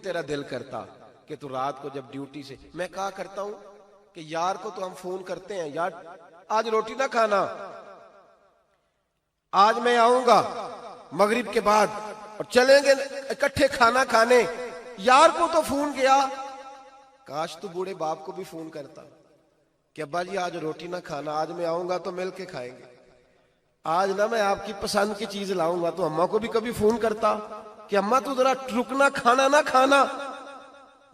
तेरा दिल करता कि तू रात को जब ड्यूटी से, मैं कहा करता हूं कि यार को तो हम फोन करते हैं, यार आज रोटी ना खाना, आज मैं आऊंगा मगरिब के बाद और चलेंगे इकट्ठे खाना खाने। यार को तो फोन किया, काश तू बूढ़े बाप को भी फोन करता कि अब्बा जी आज रोटी ना खाना, आज मैं आऊंगा तो मिल के खाएंगे, आज ना मैं आपकी पसंद की चीज लाऊंगा। तो अम्मा को भी कभी फोन करता कि अम्मा तू जरा रुकना, खाना ना खाना।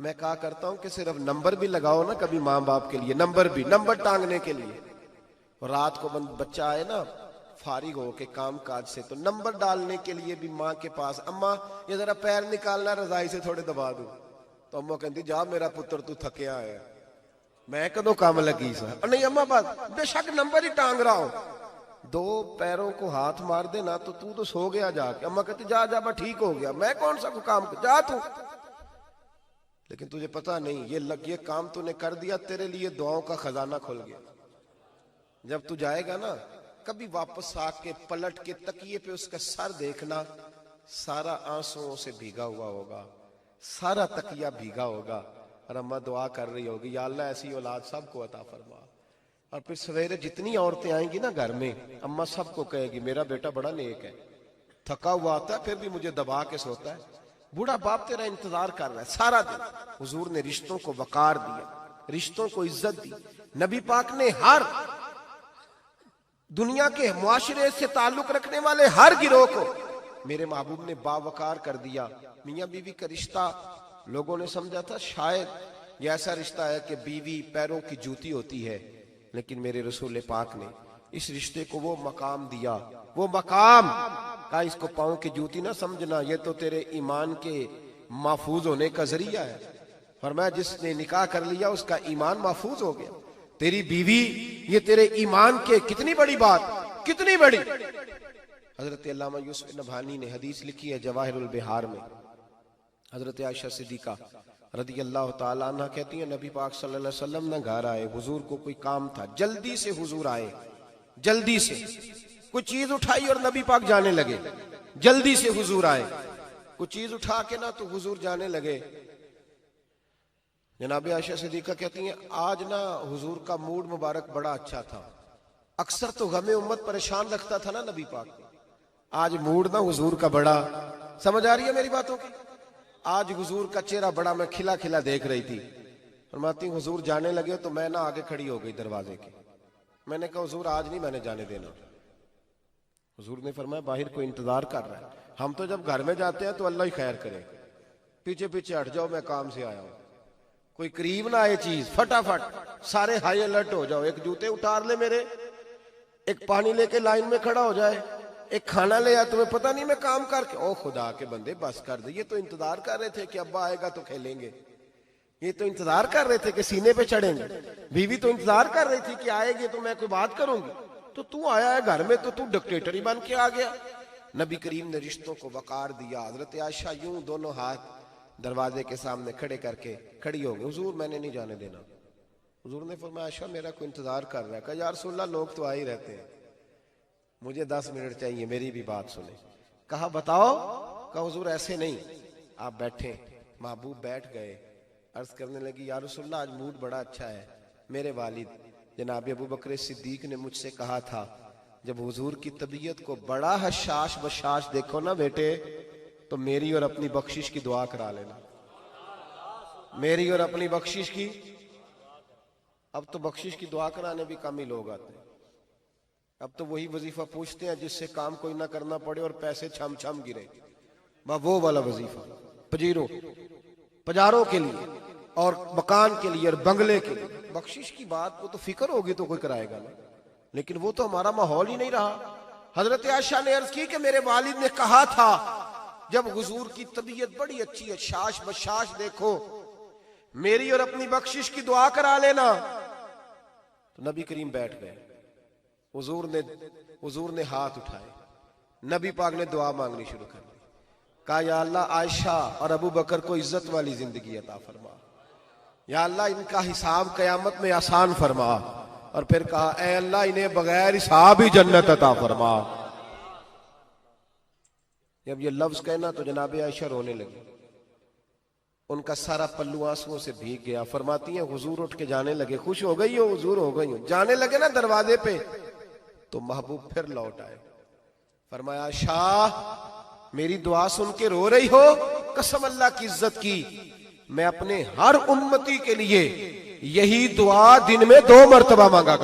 मैं कहा करता हूं कि सिर्फ नंबर भी लगाओ ना कभी माँ बाप के लिए, नंबर टांगने के लिए। और रात को बच्चा आए ना फारिग हो के काम काज से, तो नंबर डालने के लिए भी माँ के पास, अम्मा ये जरा पैर निकालना रजाई से थोड़े दबा दूं। तो अम्मा कहती जा मेरा पुत्र तू थकिया है, मैं कदों काम लगी सा। नहीं अम्मा बात बेशक नंबर ही टांग रहा हूं, दो पैरों को हाथ मार देना तो तू तो सो गया जाके। अम्मा कहती जा जा बा ठीक हो गया, मैं कौन सा काम जा तू। लेकिन तुझे पता नहीं ये काम तूने कर दिया, तेरे लिए दुआओं का खजाना खुल गया। जब तू जाएगा ना कभी वापस आके पलट के तकिए पे उसका सर देखना, सारा आंसुओं से भीगा हुआ होगा, सारा तकिया भीगा होगा, और अम्मा दुआ कर रही होगी या अल्लाह ऐसी औलाद सबको अता फरमा। और फिर सवेरे जितनी औरतें आएंगी ना घर में, अम्मा सबको कहेगी मेरा बेटा बड़ा नेक है, थका हुआ आता है फिर भी मुझे दबा के सोता है, बूढ़ा बाप तेरा इंतजार कर रहा है सारा दिन। हुजूर ने रिश्तों को वकार दिया, रिश्तों को इज्जत दी। नबी पाक ने हर दुनिया के मुआशरे से ताल्लुक रखने वाले हर गिरोह को मेरे महबूब ने बावकार कर दिया। मियां बीवी का रिश्ता लोगों ने समझा था शायद ये ऐसा रिश्ता है कि बीवी पैरों की जूती होती है, लेकिन मेरे रसूल पाक ने इस रिश्ते को वो मकाम दिया, वो मकाम का इसको पांव की जूती ना समझना, ये तो तेरे ईमान के महफूज होने का जरिया है। फरमाया जिसने निकाह कर लिया उसका ईमान महफूज हो गया। तेरी बीवी ये तेरे ईमान के, कितनी बड़ी बात, कितनी बड़ी। हजरत अल्लामा यूसुफ नभानी ने हदीस लिखी है जवाहिरुल बिहार में, हजरत आयशा सिद्दीका रदी अल्लाह ताला अन्हा कहती है नबी पाक सल्लल्लाहु अलैहि वसल्लम ना घर आए, हुजूर को कोई काम था, जल्दी से हुजूर आए, जल्दी से कोई चीज उठाई और नबी पाक जाने लगे, जल्दी से हुजूर आए, कोई चीज उठा के ना तो हुजूर जाने लगे। जनाब आयशा सिद्दीका कहती हैं आज ना हुजूर का मूड मुबारक बड़ा अच्छा था, अक्सर तो गमे उम्मत परेशान रखता था ना नबी पाक, आज मूड ना हुजूर का बड़ा, समझ आ रही है मेरी बातों की, आज हुजूर का चेहरा बड़ा मैं खिला खिला देख रही थी। फरमाती हुजूर जाने लगे तो मैं ना आगे खड़ी हो गई दरवाजे के, मैंने कहा हुजूर आज नहीं मैंने जाने देना। हुजूर ने फरमाया बाहर कोई इंतजार कर रहा है, हम तो जब घर में जाते हैं तो अल्लाह ही खैर करे, पीछे पीछे हट जाओ मैं काम से आया हूं, कोई करीब ना आए चीज, फटाफट सारे हाई अलर्ट हो जाओ, एक जूते उतार ले मेरे, एक पानी लेके लाइन में खड़ा हो जाए, एक खाना ले आ, तुम्हें पता नहीं मैं काम करके, ओ खुदा के बंदे बस कर दे, ये तो इंतजार कर रहे थे कि अब्बा आएगा तो खेलेंगे, ये तो इंतजार कर रहे थे कि सीने पे चढ़ेंगे, बीवी तो इंतजार कर रही थी कि आएगी तो मैं कोई बात करूंगी, तो तू आया है घर में तो तू डिक्टेटर ही बन के आ गया। नबी करीम ने रिश्तों को वकार दिया। हजरत आयशा यूं दोनों हाथ दरवाजे के सामने खड़े करके खड़ी हो गई, हुजूर मैंने नहीं जाने देना। हुजूर ने फरमाया आयशा मेरा कोई इंतजार कर रहा है। कहा या रसूलल्लाह लोग तो आ ही रहते हैं, मुझे 10 मिनट चाहिए, मेरी भी बात सुने। कहा बताओ। कहा हुजूर ऐसे नहीं, आप बैठे। महबूब बैठ गए, अर्ज करने लगी या रसूलल्लाह आज मूड बड़ा अच्छा है, मेरे वालिद जनाब अबू बकर सिद्दीक ने मुझसे कहा था जब हुजूर की तबीयत को बड़ा हशाश बशाश देखो ना बेटे तो मेरी और अपनी बख्शिश की दुआ करा लेना, मेरी और अपनी बख्शिश की। अब तो बख्शिश की दुआ कराने भी कम ही लोग आते हैं, अब तो वही वजीफा पूछते हैं जिससे काम कोई ना करना पड़े और पैसे छम छम गिरे, वो वाला वजीफा पजारों के लिए और मकान के लिए और बंगले के लिए। बख्शिश की बात को तो फिक्र होगी तो कोई कराएगा ना, लेकिन वो तो हमारा माहौल ही नहीं रहा। हजरत आयशा ने अर्ज की कि मेरे वालिद ने कहा था जब हुजूर की तबीयत बड़ी अच्छी है, शाश बशाश देखो, मेरी और अपनी बख्शिश की दुआ करा लेना। तो नबी करीम बैठ गए, हुजूर ने हाथ उठाए, नबी पाक ने दुआ मांगनी शुरू कर दी। कहा या अल्लाह आयशा और अबू बकर को इज्जत वाली जिंदगी अता फरमा, या अल्लाह इनका हिसाब कयामत में आसान फरमा। और फिर कहा ऐ अल्लाह इन्हें बगैर हिसाब ही जन्नत अता फरमा। जब ये लफ्ज कहना तो जनाब आयशा रोने लगी। उनका सारा पल्लू आंसुओं से भीग गया। फरमाती हैं हुजूर उठ के जाने लगे, खुश हो गई हो हुजूर, हो गई हो, जाने लगे ना दरवाजे पे, तो महबूब फिर लौट आए। फरमाया शाह मेरी दुआ सुन के रो रही हो? कसम अल्लाह की इज्जत की, मैं अपने हर उम्मती के लिए यही दुआ दिन में 2 मरतबा मांगा कर